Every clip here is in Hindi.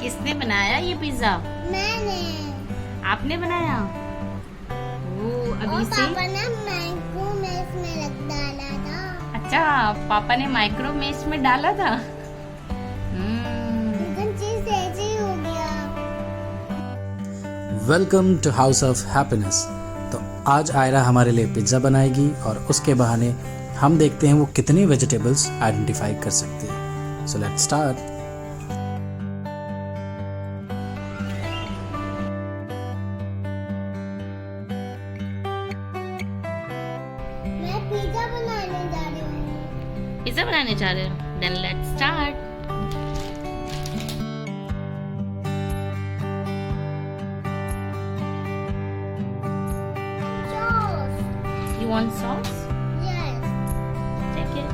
किसने बनाया ये पिज्जा? मैंने। आपने बनाया? अभी से पापा ने माइक्रोवेव में डाला था। अच्छा, पापा ने माइक्रोवेव में डाला था। लेकिन चीज ऐसे ही हो गया। Welcome to house of happiness. तो आज आयरा हमारे लिए पिज्ज़ा बनाएगी और उसके बहाने हम देखते हैं वो कितनी वेजिटेबल्स आइडेंटिफाई कर सकती है। So let's start. मैं पिज्जा बनाने जा रही हूँ। पिज्जा बनाने जा रहे हो? Then let's start. Sauce. You want sauce? Yes. Take it.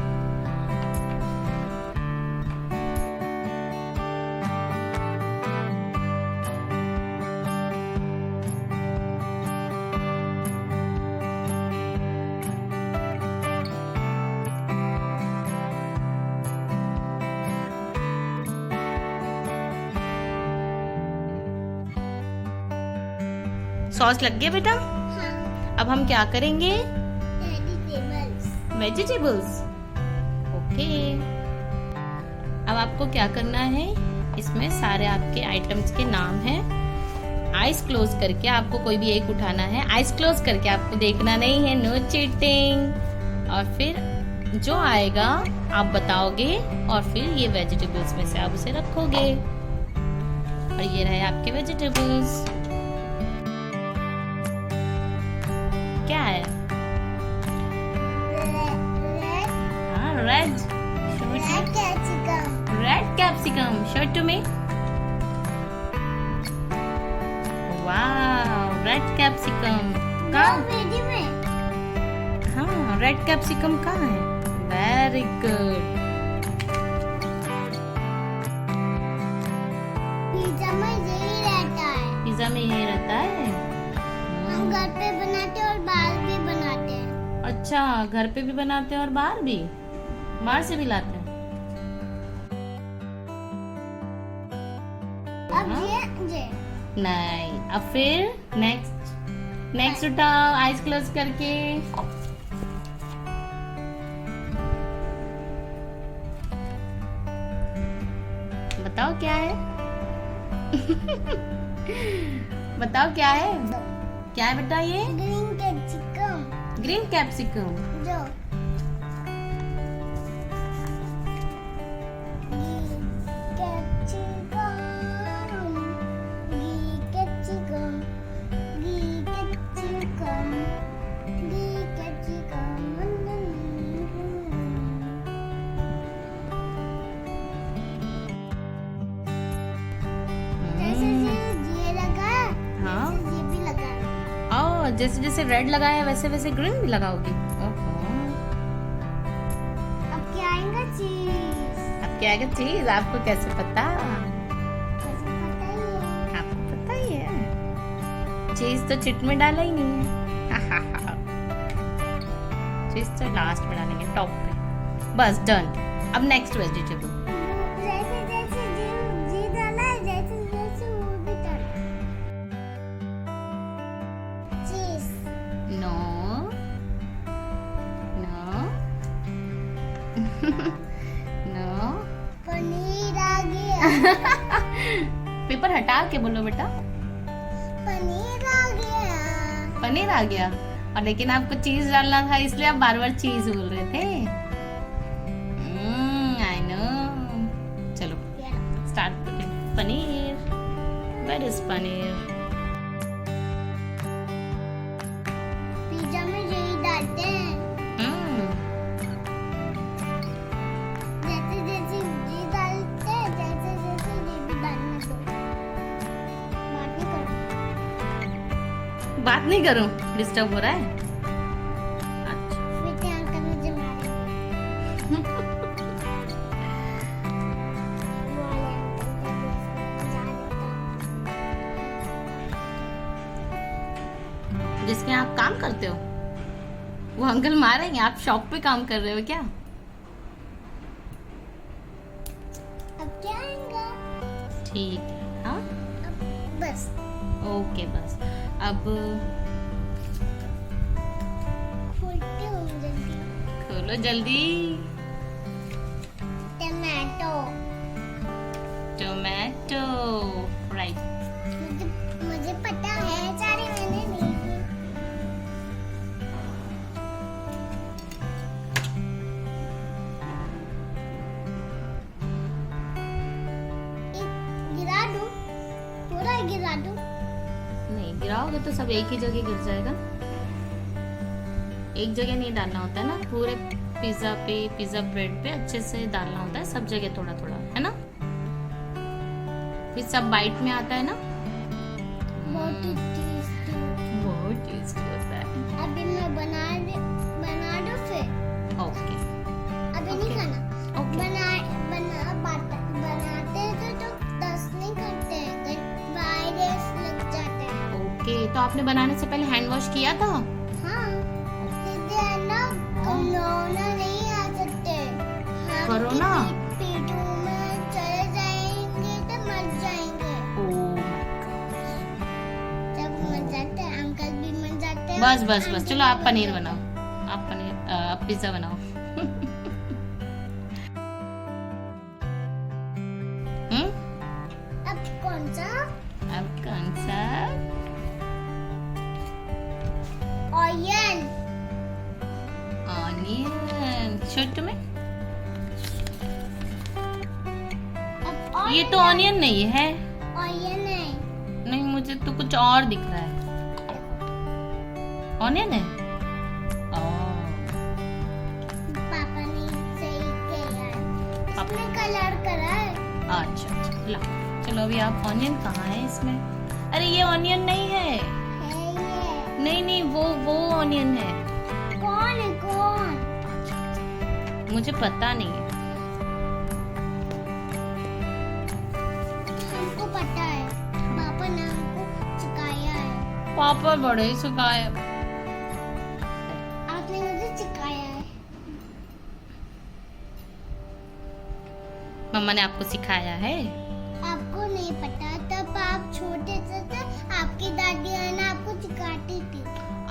Sauce लग गया बेटा? हाँ। अब हम क्या करेंगे? वेजिटेबल्स। ओके। अब आपको क्या करना है? इसमें सारे आपके आइटम्स के नाम हैं। आइज क्लोज करके आपको कोई भी एक उठाना है। आइज क्लोज करके आपको देखना नहीं है, नो चीटिंग। और फिर जो आएगा आप बताओगे और फिर ये वेजिटेबल्स में से आप उसे रखोगे। और ये रहे आपके वेजिटेबल्स। क्या है? Red capsicum. Show it to me. Wow, red capsicum. कहाँ? हाँ, रेड कैप्सिकम कहाँ है? Very good. पिज्जा में यही रहता है। पिज्जा में यही रहता है? हम घर पे बनाते हैं और बाहर भी बनाते हैं। अच्छा, घर पे भी बनाते हैं और बाहर भी? बाहर से भी लाते हैं? अब ये नहीं। अब फिर नेक्स्ट उठाओ आइज क्लोज करके। बताओ क्या है? बताओ क्या है? क्या है बेटा ये? Green capsicum. Green capsicum. जो जैसे जैसे रेड लगाया वैसे वैसे ग्रीन भी लगाओगी? अब क्या आएगा? चीज। अब क्या आएगा? चीज। आपको कैसे पता? आपको पता ही है। चीज तो चिट में डाला ही नहीं है। चीज तो लास्ट में डालेंगे, टॉप पे। बस डन। अब नेक्स्ट वेजिटेबल। जैसे जैसे जी डाला है, जैसे जैसे वो भी डाला। Cheese. No no no. Paneer आ गया। पेपर हटा के बोलो बेटा। पनीर आ गया। पनीर आ गया। और लेकिन आपको चीज डालना था, इसलिए आप बार बार चीज बोल रहे थे। I know. चलो start putting paneer. Where is paneer? Pizza में यही डालते हैं। जैसे जैसे जी डालते हैं, जैसे जैसे ये भी डालने दो। बात नहीं करूं, डिस्टर्ब हो रहा है। अच्छा। फिर ध्यान करने से मारेंगे। जिसके आप काम करते हो वो अंकल मारेंगे? आप शॉप पे काम कर रहे हो क्या? अब क्या आएगा? ठीक है। हाँ बस ओके बस अब खोलती हूँ जल्दी। खोलो जल्दी। Tomato tomato right. मुझे पता है सारे मैंने नहीं। गिरा दूं? पूरा गिरा दूं? नहीं गिराओगे तो सब एक ही जगह गिर जाएगा। एक जगह नहीं डालना होता है ना, पूरे पिज्जा पे, पिज्जा ब्रेड पे अच्छे से डालना होता है, सब जगह थोड़ा थोड़ा, है ना, फिर सब बाइट में आता है ना। बहुत टेस्टी होता है। अभी मैं बना दो फिर। ओके अभी नहीं खाना। ओके बनाते तो 10 नहीं करते हैं, 5 days लग जाते हैं। ओके तो आपने बनाने से पहले हैंड वॉश किया था? हाँ सीधे है ना, कोरोना नहीं आ सकते। कोरोना? पेटों में चले जाएंगे तो मर जाएंगे। जब मर जाते हैं अंकल भी मर जाते हैं। बस बस बस चलो आप पनीर बनाओ, आप पिज्जा बनाओ। अब कौन सा? अब कौन सा? ऑनियन। ऑनियन छोटू में। अब ये तो ऑनियन नहीं है। ऑनियन है। नहीं मुझे तो कुछ और दिख रहा है। ऑनियन है? पापा ने सही किया है, इसमें कलर करा है। अच्छा ला चलो अभी आप ऑनियन कहाँ है इसमें? अरे ये ऑनियन नहीं है। ये नहीं नहीं वो ऑनियन है। कौन है कौन? मुझे पता नहीं है। हमको पता है, पापा ने हमको सिखाया है। पापा बड़े ही सिखाए। आपने मुझे सिखाया है। मम्मा ने आपको सिखाया है? आपको नहीं पता, तब आप छोटे से थे, आपकी दादी है ना आपको सिखाती थी।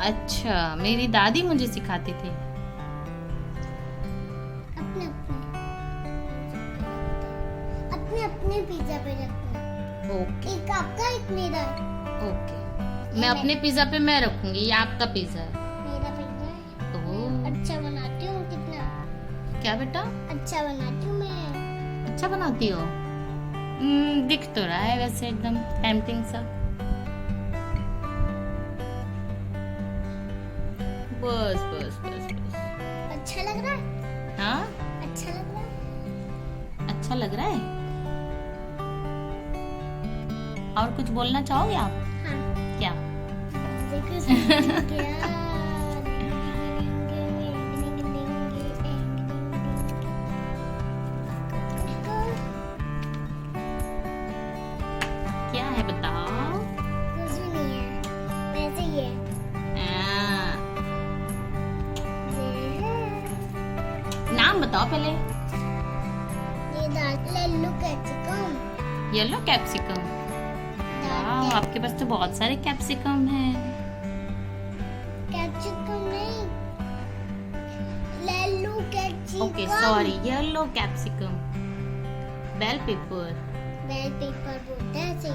अच्छा मेरी दादी मुझे सिखाती थी। अपने अपने पिज्जा पे रखना। ओके एक आपका एक मेरा। ओके मैं अपने पिज्जा पे मैं रखूंगी, ये आपका पिज्जा है। मेरा पिज्जा है। ओह अच्छा बनाती हूँ कितना। क्या बेटा? अच्छा बनाती हूँ मैं। अच्छा बनाती हो? दिख तो रहा है वैसे एकदम टेम्पटिंग सा। बस बस बस बस। अच्छा लग रहा है? हाँ अच्छा लग रहा है? अच्छा लग रहा है। और कुछ बोलना चाहोगे आप? हाँ। क्या? क्या है बताओ? कुछ भी नहीं है, वैसे ही है। नाम बताओ पहले। ये लल्लू कैप्सिकम। Yellow capsicum. वाह आपके पास तो बहुत सारे कैप्सिकम हैं। कैप्सिकम नहीं, लल्लू capsicum. Okay sorry yellow capsicum. Bell pepper. Bell pepper बोलते हैं ऐसे।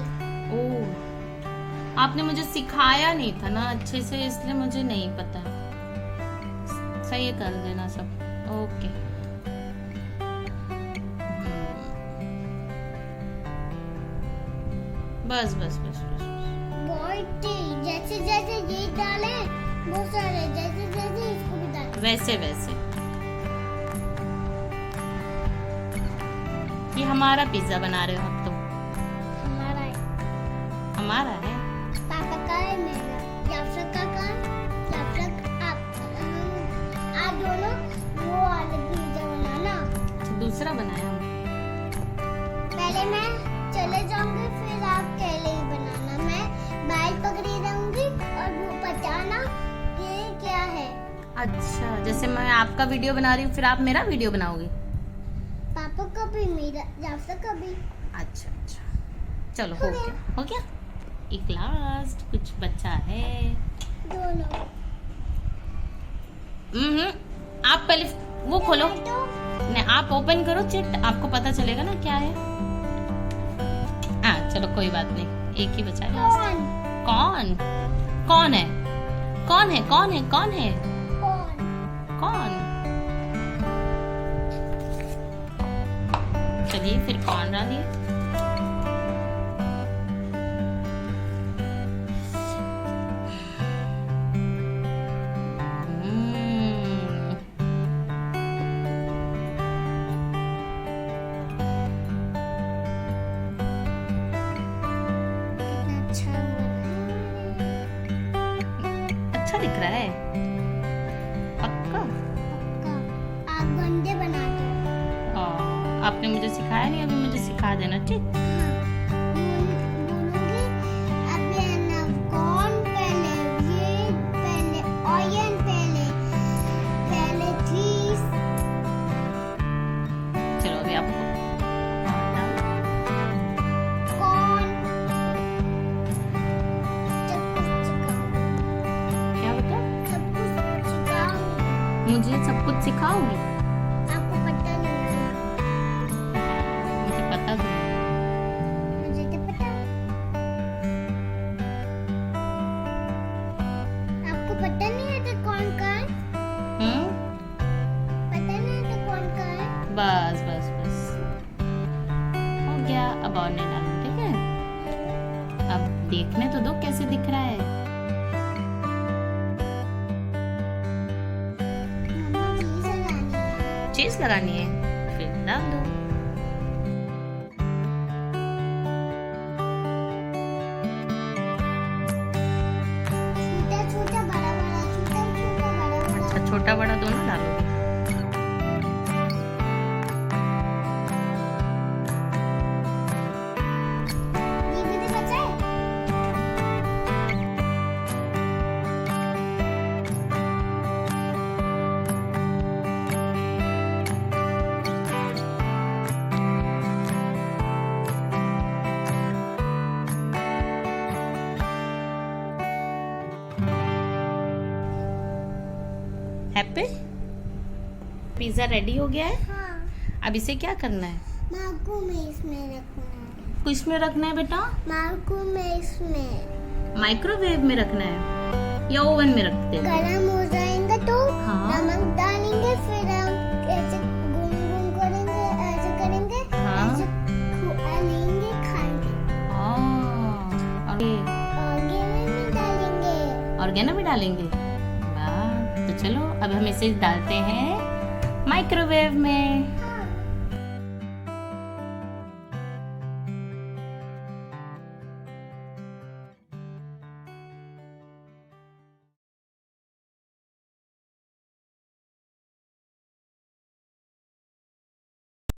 ओह आपने मुझे सिखाया नहीं था ना अच्छे से, इसलिए मुझे नहीं पता। सही कर देना सब। ओके बस बस बस बस। बहुत ही जैसे जैसे ये डाले बहुत सारे, जैसे जैसे इसको भी डाले वैसे वैसे। ये हमारा पिज्जा बना रहे हो आप तो? हमारा है। हमारा है। पापा का है, मेरा याफ्रक का है। याफ्रक आप दोनों वो वाले पिज्जा बनाना। दूसरा बनाया हम। पहले मैं चले जाऊंगी फिर आप अकेले ही बनाना। मैं बैल पकड़ी रहूंगी और वो बताना ये क्या है। अच्छा जैसे मैं आपका वीडियो बना रही हूँ फिर आप मेरा वीडियो बनाओगे? पापा का भी मेरा याफ्रक का भी। अच्छा अच्छा चलो हो गया एक लास्ट कुछ बचा है। दोनों आप पहले वो खोलो, टमाटो, नहीं आप ओपन करो चिट, आपको पता चलेगा ना क्या है। हाँ चलो कोई बात नहीं, एक ही बचा है लास्ट। कौन कौन है कौन है कौन है कौन है कौन कौन? चलिए फिर कौन डालिए। अच्छा अच्छा दिख रहा है पक्का? आप गंदे बना दो। आपने मुझे सिखाया नहीं, अभी मुझे सिखा देना ठीक। बोलूंगी अब ये ना कौन पहले, ये पहले ऑयन पहले चीज। चलो अभी आपको कौन सब कुछ सिखाऊंगी, क्या बता? सब कुछ सिखाऊंगी। मुझे सब कुछ सिखाओगी? आपको पता नहीं है, मुझे पता भी नहीं। मुझे तो पता। आपको पता नहीं है तो कौन का है? पता नहीं है तो कौन का है? बस बस बस हो गया, अब और नहीं डालना ठीक है। अब देखने तो दो कैसे दिख रहा है। मम्मा चीज लगानी है। चीज लगानी है फिर डाल दो। छोटा छोटा बड़ा बड़ा, छोटा छोटा बड़ा बड़ा। अच्छा छोटा बड़ा दोनों डालो। ये भी तो बचा है। हैप्पी पिज्जा रेडी हो गया है। हाँ, अब इसे क्या करना है? मार्को में इसमें रखना है। किस में रखना है बेटा? मार्को में इसमें माइक्रोवेव में रखना है या ओवन में रखते हैं? गरम हो जाएंगे तो हाँ। नमक डालेंगे, फिर हम ऐसे गुम गुम करेंगे, ऐसे करेंगे, हाँ। ऐसे लेंगे, खाएंगे। और ये आगे में डालेंगे। ऑर्गेनो में डालेंगे। वाह, तो चलो अब हम इसे डालते हैं माइक्रोवेव में।